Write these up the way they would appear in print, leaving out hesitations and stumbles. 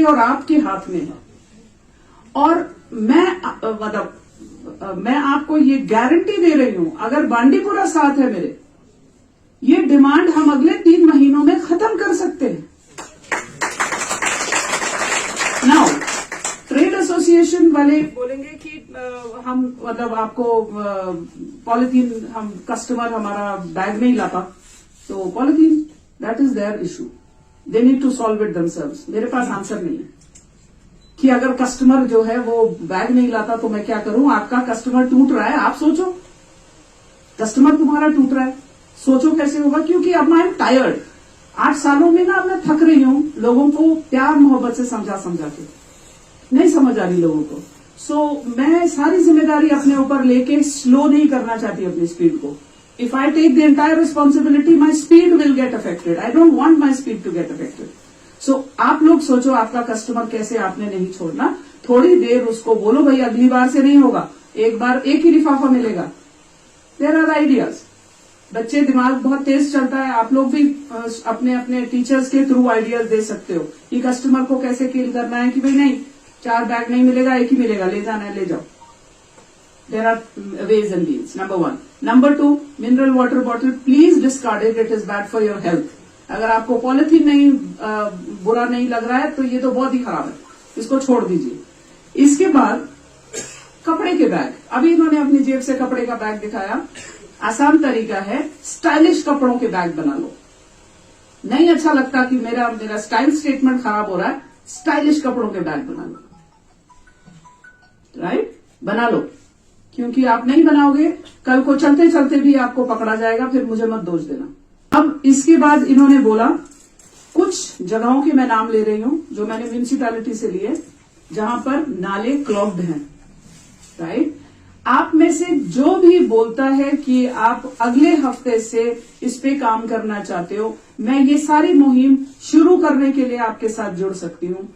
और आपके हाथ में है। और मैं आपको ये गारंटी दे रही हूं, अगर बांडीपुरा साथ है मेरे, ये डिमांड हम अगले 3 महीनों में खत्म कर सकते हैं। नाउ ट्रेड एसोसिएशन वाले बोलेंगे कि हम आपको पॉलिथीन, हम कस्टमर हमारा बैग नहीं लाता, तो polythene, that is their issue, they need to solve it themselves. मेरे पास आंसर नहीं है कि अगर कस्टमर जो है वो बैग नहीं लाता तो मैं क्या करूं। आपका कस्टमर टूट रहा है, आप सोचो, कस्टमर तुम्हारा टूट रहा है, सोचो कैसे होगा। क्योंकि अब आई एम टायर्ड, 8 सालों में ना मैं थक रही हूं लोगों को प्यार मोहब्बत से समझा के, नहीं समझ आ रही लोगों को। सो मैं सारी जिम्मेदारी अपने ऊपर लेके स्लो नहीं करना चाहती अपनी स्पीड को। If I take the entire responsibility, my speed will get affected. I don't want my speed to get affected. So आप लोग सोचो, आपका कस्टमर कैसे आपने नहीं छोड़ना। थोड़ी देर उसको बोलो भाई अगली बार से नहीं होगा, एक बार एक ही लिफाफा मिलेगा। There are ideas. बच्चे दिमाग बहुत तेज चलता है, आप लोग भी अपने अपने टीचर्स के थ्रू आइडियाज दे सकते हो कि कस्टमर को कैसे कील करना है कि भाई नहीं 4 बैग नहीं मिलेगा, एक ही मिलेगा, ले जाना है ले जाओ। There are ways and means, number 1। Number 2, mineral water bottle please discard it is bad for your health. अगर आपको पॉलिथीन नहीं बुरा नहीं लग रहा है तो ये तो बहुत ही खराब है, इसको छोड़ दीजिए। इसके बाद कपड़े के बैग, अभी इन्होंने अपनी जेब से कपड़े का बैग दिखाया। आसान तरीका है, स्टाइलिश कपड़ों के बैग बना लो। नहीं अच्छा लगता कि मेरा स्टाइल स्टेटमेंट खराब हो रहा है, स्टाइलिश कपड़ों के बैग बना लो, राइट? बना लो, क्योंकि आप नहीं बनाओगे कल को चलते चलते भी आपको पकड़ा जाएगा, फिर मुझे मत दोष देना। अब इसके बाद इन्होंने बोला, कुछ जगहों के मैं नाम ले रही हूं जो मैंने म्यूनिसिपैलिटी से लिए, जहां पर नाले क्लॉग्ड हैं, राइट? आप में से जो भी बोलता है कि आप अगले हफ्ते से इस पे काम करना चाहते हो, मैं ये सारी मुहिम शुरू करने के लिए आपके साथ जुड़ सकती हूँ।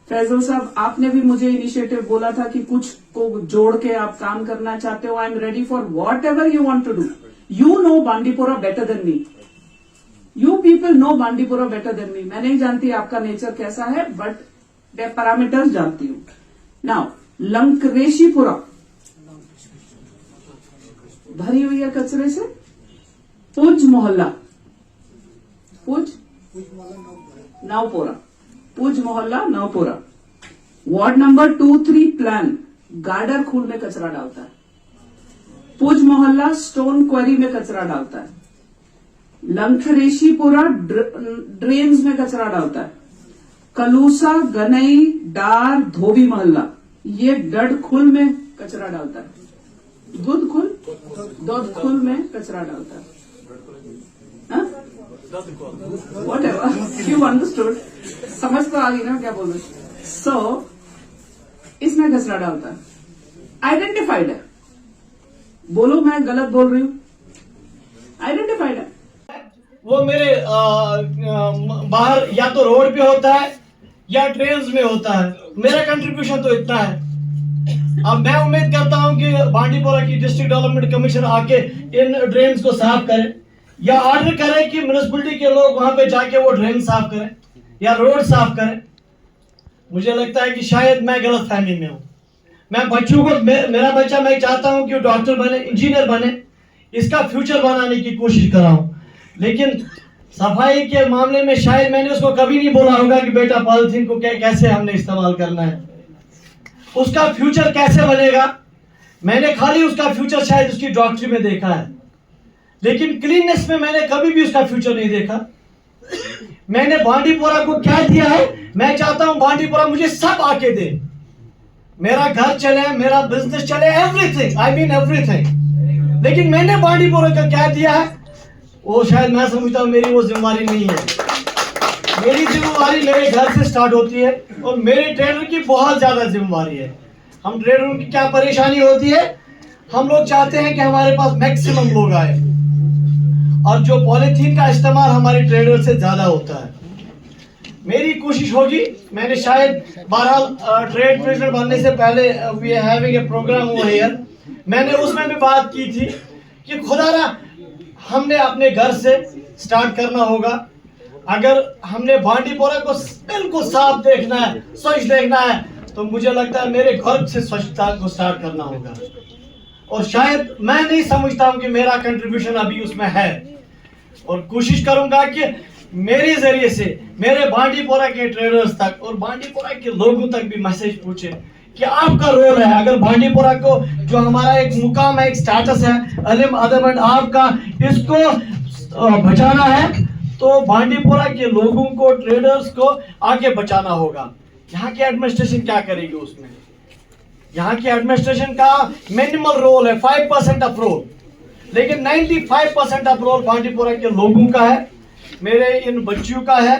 फैजल साहब, आपने भी मुझे इनिशिएटिव बोला था कि कुछ को जोड़ के आप काम करना चाहते हो। I am ready for whatever you want to do. You know Bandipora better than me, you people know Bandipora better than me. मैं नहीं जानती आपका नेचर कैसा है, बट पैरामीटर्स जानती हूँ। नाउ लंकरेशीपुरा भरी हुई है कचरे से। पुज मोहल्ला, पुज नवपोरा, पुज मोहल्ला नवपोरा, वार्ड नंबर 2-3 प्लान गार्डर खूल में कचरा डालता है। पुज मोहल्ला स्टोन क्वेरी में कचरा डालता है। लंकरेशीपुरा ड्रेन्स में कचरा डालता है। कलूसा, गनई, डार, धोबी मोहल्ला ये डड खुल में कचरा डालता है। दूध खुल में कचरा डालता है। वॉट एवर यू अंडरस्टूड, समझ तो आ गई ना क्या बोल रहे। सो इसमें कचरा डालता है, आइडेंटिफाइड है। बोलो मैं गलत बोल रही हूं, आइडेंटिफाइड है। वो मेरे बाहर या तो रोड पे होता है या ट्रेन्स में होता है। मेरा कंट्रीब्यूशन तो इतना है। अब मैं उम्मीद करता हूं कि बांडीपुरा की डिस्ट्रिक्ट डेवलपमेंट कमीशन आके इन ड्रेन्स को साफ करे, या ऑर्डर करे कि म्युनिसिपैलिटी के लोग वहां पे जाके वो ड्रेन साफ करें या रोड साफ करें। मुझे लगता है कि शायद मैं गलत फहमी में हूं। मैं बच्चों को, मेरा बच्चा, मैं चाहता हूं कि वो डॉक्टर बने, इंजीनियर बने, इसका फ्यूचर बनाने की कोशिश कर रहा हूं। लेकिन सफाई के मामले में शायद मैंने उसको कभी नहीं बोला होगा कि बेटा पॉलिथीन को कैसे हमने इस्तेमाल करना है, उसका फ्यूचर कैसे बनेगा। मैंने खाली उसका फ्यूचर शायद उसकी डॉक्टरी में देखा है, लेकिन क्लीननेस में मैंने कभी भी उसका फ्यूचर नहीं देखा। मैंने बांडीपुरा को क्या दिया है, मैं चाहता हूं बांडीपुरा मुझे सब आके दे, मेरा घर चले, मेरा बिजनेस चले, एवरीथिंग, आई मीन एवरीथिंग। लेकिन मैंने बांडीपुरा का क्या दिया है वो शायद मैं समझता हूं मेरी वो जिम्मेवारी नहीं है। मेरी जिम्मेवारी मेरे घर से स्टार्ट होती है और मेरे ट्रेनर की बहुत ज्यादा जिम्मेवारी है। हम ट्रेनरों की क्या परेशानी होती है, हम लोग चाहते हैं कि हमारे पास मैक्सिमम लोग आए, और जो पॉलिथीन का इस्तेमाल हमारे ट्रेडर से ज्यादा होता है। मेरी कोशिश होगी, मैंने शायद बहरहाल ट्रेड प्रेसिडेंट बनने से पहले we are having a programme over here, मैंने उसमें भी बात की थी कि खुदारा हमने अपने घर से स्टार्ट करना होगा। अगर हमने बांडीपोरा को बिल्कुल साफ देखना है, स्वच्छ देखना है, तो मुझे लगता है मेरे घर से स्वच्छता को स्टार्ट करना होगा। और शायद मैं नहीं समझता हूं कि मेरा कंट्रीब्यूशन अभी उसमें है, और कोशिश करूंगा कि मेरे जरिए से मेरे बांडीपोरा के ट्रेडर्स तक और बांडीपोरा के लोगों तक भी मैसेज पूछे कि आपका रोल है। अगर बांडीपोरा को जो हमारा एक मुकाम है, एक स्टेटस है, इल्म अदब एंड आपका, इसको बचाना है, तो बांडीपोरा के लोगों को, ट्रेडर्स को आगे बचाना होगा। यहाँ की एडमिनिस्ट्रेशन क्या करेगी उसमें? यहाँ की एडमिनिस्ट्रेशन का मिनिमल रोल है 5% ऑफ रोल, लेकिन 95% ऑफ रोल बांडीपोरा के लोगों का है, मेरे इन बच्चियों का है,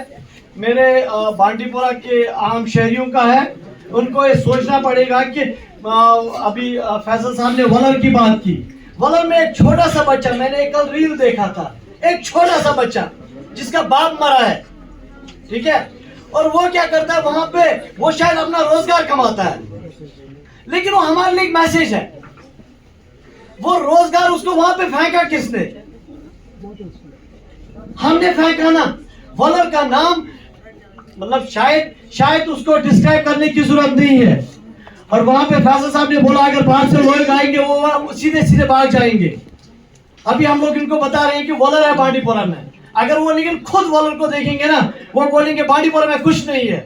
मेरे बांडीपोरा के आम शहरियों का है। उनको ये सोचना पड़ेगा कि अभी फैसल साहब ने वलर की बात की। वलर में एक छोटा सा बच्चा, मैंने कल रील देखा था, एक छोटा सा बच्चा जिसका बाप मरा है, ठीक है, और वो क्या करता है वहां पे, वो शायद अपना रोजगार कमाता है, लेकिन वो हमारे लिए एक मैसेज है। वो रोजगार उसको वहां पे फेंका किसने? हमने फेंका ना। वलर का नाम मतलब शायद उसको डिस्क्राइब करने की जरूरत नहीं है। और वहां पे फैसल साहब ने बोला अगर बाहर से लोग आएंगे वो सीधे सीधे भाग जाएंगे। अभी हम लोग इनको बता रहे हैं कि वलर है बांडीपोरा में। अगर वो लेकिन खुद वलर को देखेंगे ना, वो बोलेंगे बांडीपोरा में कुछ नहीं है।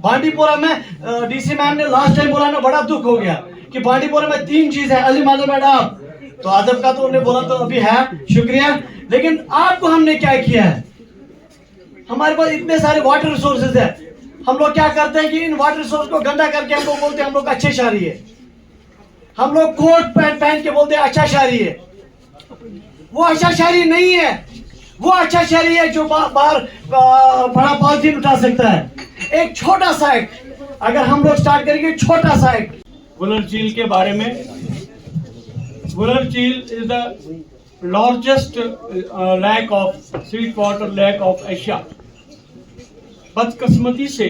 बांडीपोरा में डीसी मैम ने लास्ट टाइम बोला ना, बड़ा दुख हो गया कि बांडीपोरा में 3 चीज है, इल्म अदब एंड आप। तो अदब का तो उन्होंने बोला तो अभी है, शुक्रिया, लेकिन आपको हमने क्या किया है? हमारे पास इतने सारे वाटर रिसोर्सेज है, हम लोग क्या करते हैं कि इन वाटर रिसोर्स को गंदा करके हम लोग बोलते हैं हम लोग अच्छे शायरी है। हम लोग कोट पैंट पहन के बोलते हैं अच्छा शायरी है। वो अच्छा शायरी नहीं है, वो अच्छा शायरी है जो बाहर बड़ा पॉलिथीन उठा सकता है। एक छोटा सा एक्ट अगर हम लोग स्टार्ट करेंगे, छोटा सा एक्ट। वुलर झील के बारे में, Wular jheel is the largest lake of sweet water lake of Asia. बदकिस्मती से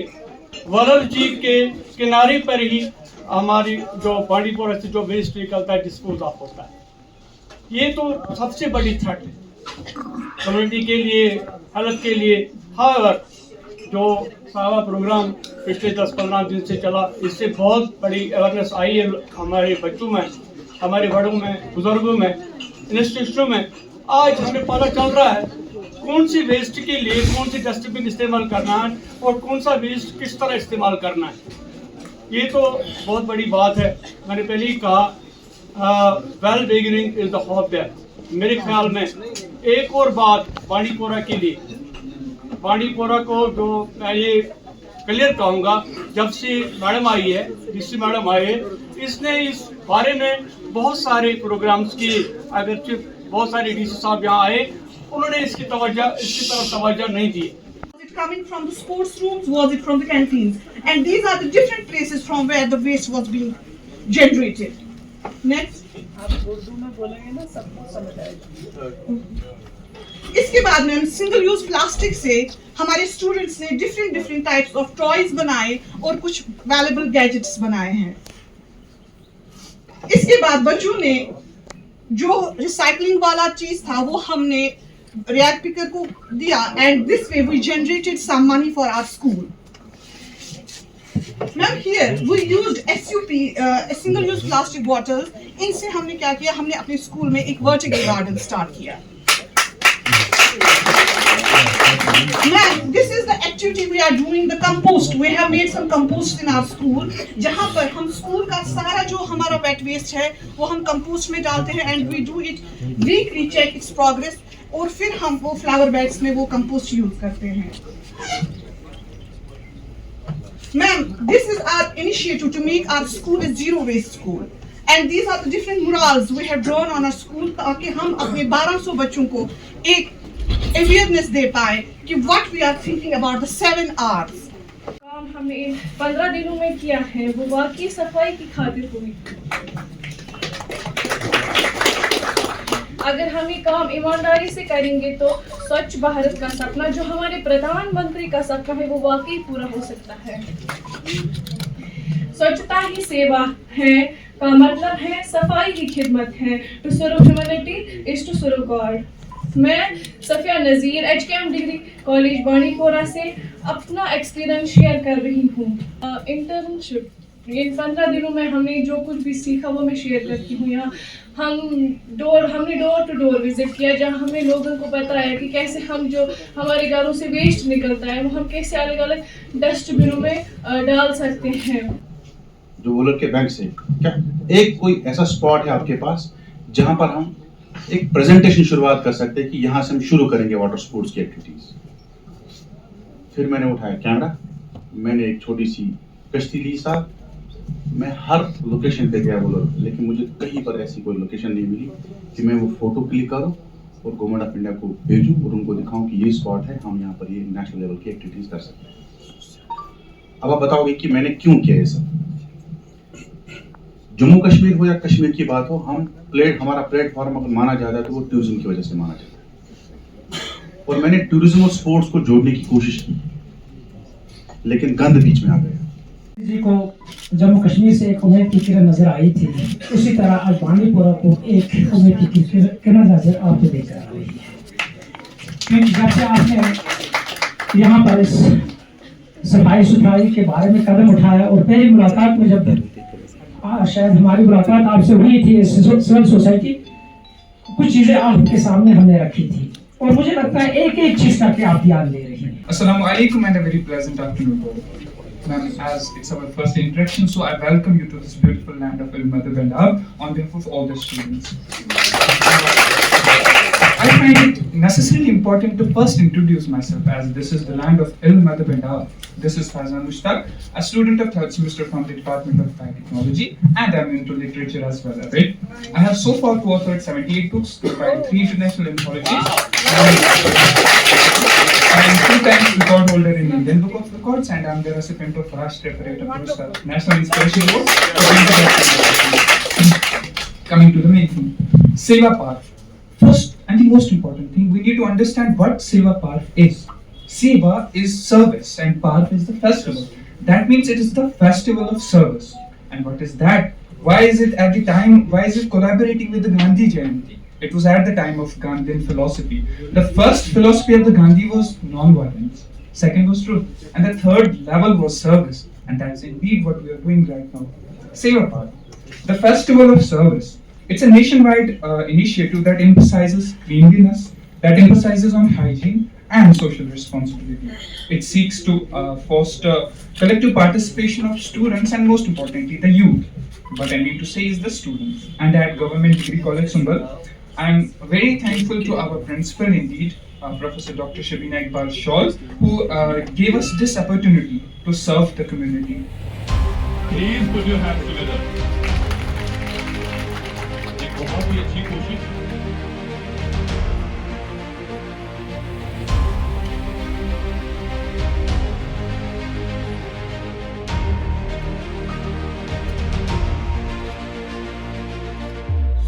वुलर झील के किनारे पर ही हमारी जो बांडीपोरा से जो वेस्ट निकलता है डिस्पोज ऑफ होता है। ये तो सबसे बड़ी थ्रेट है कम्युनिटी के लिए, हेल्थ के लिए। हाउएवर जो सारा प्रोग्राम पिछले 10-15 दिन से चला, इससे बहुत बड़ी अवेयरनेस आई है हमारे बच्चों में, हमारे बड़ों में, बुजुर्गों में, इंस्टीट्यूशनों में। आज हमें पता चल रहा है कौन सी वेस्ट के लिए कौन सी डस्टबिन इस्तेमाल करना है और कौन सा वेस्ट किस तरह इस्तेमाल करना है। ये तो बहुत बड़ी बात है। मैंने पहले ही कहा well beginning is the half death. मेरे ख्याल में एक और बात बांडीपोरा के लिए, बांडीपोरा को जो मैं ये क्लियर कहूँगा, जब से मैडम आई है, डीसी मैडम आई है, इसने इस बारे में बहुत सारे प्रोग्राम्स किए। अगर बहुत सारे डीसी साहब यहाँ आए, उन्होंने इसकी तरफ तवज्जो नहीं दी। Was it coming from the sports rooms? Was it from the canteens? And these are the different places from where the waste was being generated. Next. आप उर्दू में बोलेंगे ना, सबको समझ आएगा। इसके बाद में सिंगल यूज प्लास्टिक से हमारे स्टूडेंट्स ने डिफरेंट टाइप्स ऑफ टॉयज बनाए और कुछ वैल्यूएबल गैजेट्स बनाए हैं। इसके बाद बच्चों ने जो रिसाइकलिंग वाला चीज था वो हमने रैग पिकर को दिया, and this way we generated some money for our school. Ma'am here we used SUP single use plastic bottles. इनसे हमने क्या किया, हमने अपने स्कूल में एक वर्टिकल गार्डन स्टार्ट किया। Ma'am, this is the activity we are doing, the compost. We have made some compost in our school, जहाँ पर हम स्कूल का सारा जो हमारा वेट वेस्ट है वो हम कंपोस्ट में डालते हैं, and we do it weekly, check its progress, और फिर हम वो फ्लावर बेड्स में वो कंपोस्ट यूज करते हैं। Ma'am, this is our initiative to make our school a zero waste school, and these are the different murals we have drawn on our school, ताकि हम अपने 1200 बच्चों को एक अवेयरनेस दे पाए कि what we are thinking about the 7 R's। काम हमने इन 15 दिनों में किया है वो वाकई सफाई की खातिर हुई। अगर हम ये काम ईमानदारी से करेंगे तो स्वच्छ भारत का सपना, जो हमारे प्रधानमंत्री का सपना है, वो वाकई पूरा हो सकता है। स्वच्छता ही सेवा है का मतलब है, सफाई ही खिदमत है। To serve humanity is to serve God. मैं Safia Nazir HKM degree college Bandipora से अपना एक्सपीरियंस शेयर कर रही हूँ। इंटर्नशिप, इन 15 दिनों में हमने जो कुछ भी सीखा वो मैं शेयर करती हूँ। यहाँ हमने डोर टू डोर विजिट किया, जहाँ हमने लोगों को बताया कि कैसे हम जो हमारे घरों से वेस्ट निकलता है वो हम कैसे अलग अलग डस्टबिनों में डाल सकते हैं। जो वो लड़के बैंक से क्या एक कोई ऐसा स्पॉट है आपके पास जहां पर हम एक प्रेजेंटेशन शुरुआत कर सकते हैं कि यहां से हम शुरू करेंगे वाटर स्पोर्ट्स की एक्टिविटीज। फिर मैंने उठाया कैमरा, मैंने एक छोटी सी कश्ती ली साथ, मैं हर लोकेशन पे गया बोला, लेकिन मुझे कहीं पर ऐसी कोई लोकेशन नहीं मिली कि मैं वो फोटो क्लिक करूं और गवर्नमेंट ऑफ इंडिया को भेजूं और उनको दिखाऊं कि ये स्पॉट है, हम यहाँ पर ये नेशनल लेवल की एक्टिविटीज कर सकते हैं। अब आप बताओगे कि मैंने क्यों किया ये सब। जम्मू कश्मीर हो या कश्मीर की बात हो, हमारा प्लेटफॉर्म अगर माना जाता है तो वो टूरिज्म की वजह से माना जाता है। और मैंने टूरिज्म और स्पोर्ट्स को जोड़ने की कोशिश की, लेकिन गंद बीच में आ गया। जी को जम्मू कश्मीर से एक उम्मीद की किरण नजर आई थी, उसी तरह आज बांडीपोरा को एक उम्मीद की किरण नजर आपको देकर आ रही है। क्योंकि जब से आपने यहाँ पर इस सफाई सुथराई के बारे में कदम उठाया और पहली मुलाकात में जब शायद हमारी मुलाकात आपसे हुई थी सिविल सोसाइटी, कुछ चीजें आपके सामने हमने रखी थी और मुझे लगता है एक एक चीज का आप ध्यान ले रही हैं। Assalamu alaikum and a very pleasant afternoon to all. Ma'am, as it's our first interaction, so I welcome you to this beautiful land of Ilm-Adab and Adab on behalf of all the students. I find it necessarily important to first introduce myself, as this is the land of Ilm-Adab and Adab. This is Faizan Mushtaq, a student of 3rd semester from the Department of Biotechnology, and I'm into literature as well. Right? I have so far co-authored 78 books, provided 3 international anthologies, and 2 times record holder in Indian Book of Records, and I'm the recipient of Rashtriya Pareto Puruskar, National Inspiration Award. Coming to the main thing, Seva Parv. First and the most important thing, we need to understand what Seva Parv is. Seva is service and Parv is the festival. That means it is the festival of service. And what is that? Why is it collaborating with the Gandhi Jayanti? It was at the time of Gandhian philosophy. The first philosophy of the Gandhi was non-violence. Second was truth. And the third level was service. And that's indeed what we are doing right now. Seva Parv, the festival of service. It's a nationwide initiative that emphasizes cleanliness, that emphasizes on hygiene and social responsibility. It seeks to foster collective participation of students and most importantly the youth. What I mean to say is the students. And at Government Degree College Sumbal, I am very thankful to our principal indeed, Professor Dr. Shabina Iqbal Shawl, who gave us this opportunity to serve the community. Please put your hands together. एक बहुत ही अच्छी कोशिश।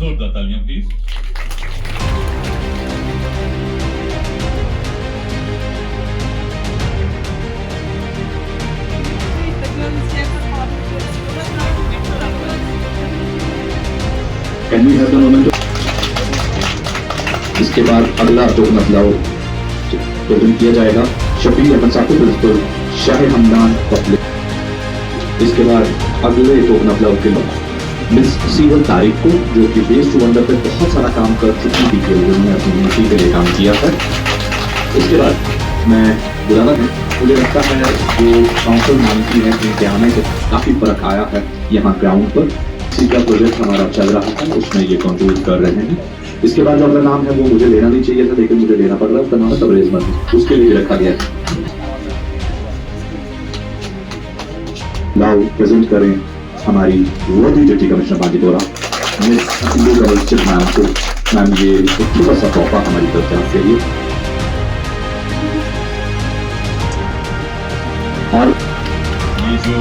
जोरदार तालियां please. Can we have the moment? इसके बाद अगला token अपलाओ token किया जाएगा शफी अहमद साकिब प्रिंसिपल शाह हमदान पब्लिक। इसके बाद अगले टोकन अपलाओ के बाद मिस सीवल तारिक को, जो कि बेस टू वंडर पे बहुत सारा काम कर चुकी थी, कि उन्होंने अपनी यूनिवर्सिटी के लिए काम किया है। इसके बाद मैं बुलाना है, मुझे लगता है जो काउंसिल मानती है इनके आने से काफ़ी फर्क आया है यहाँ ग्राउंड पर। इसी का प्रोजेक्ट हमारा चल रहा था, उसमें ये कंट्रीब्यूट कर रहे हैं। इसके बाद जो अगला नाम है वो मुझे लेना नहीं चाहिए था, लेकिन मुझे लेना पड़ रहा है, उसका नाम है तबरेज मर्द, उसके लिए रखा गया है। लाओ प्रेजेंट करें हमारी worthy deputy commissioner Bandipora miss Abdul कवल चिप मैम को। मैम ये एक छोटा सा तोहफा हमारी तरफ से आपके लिए। और ये जो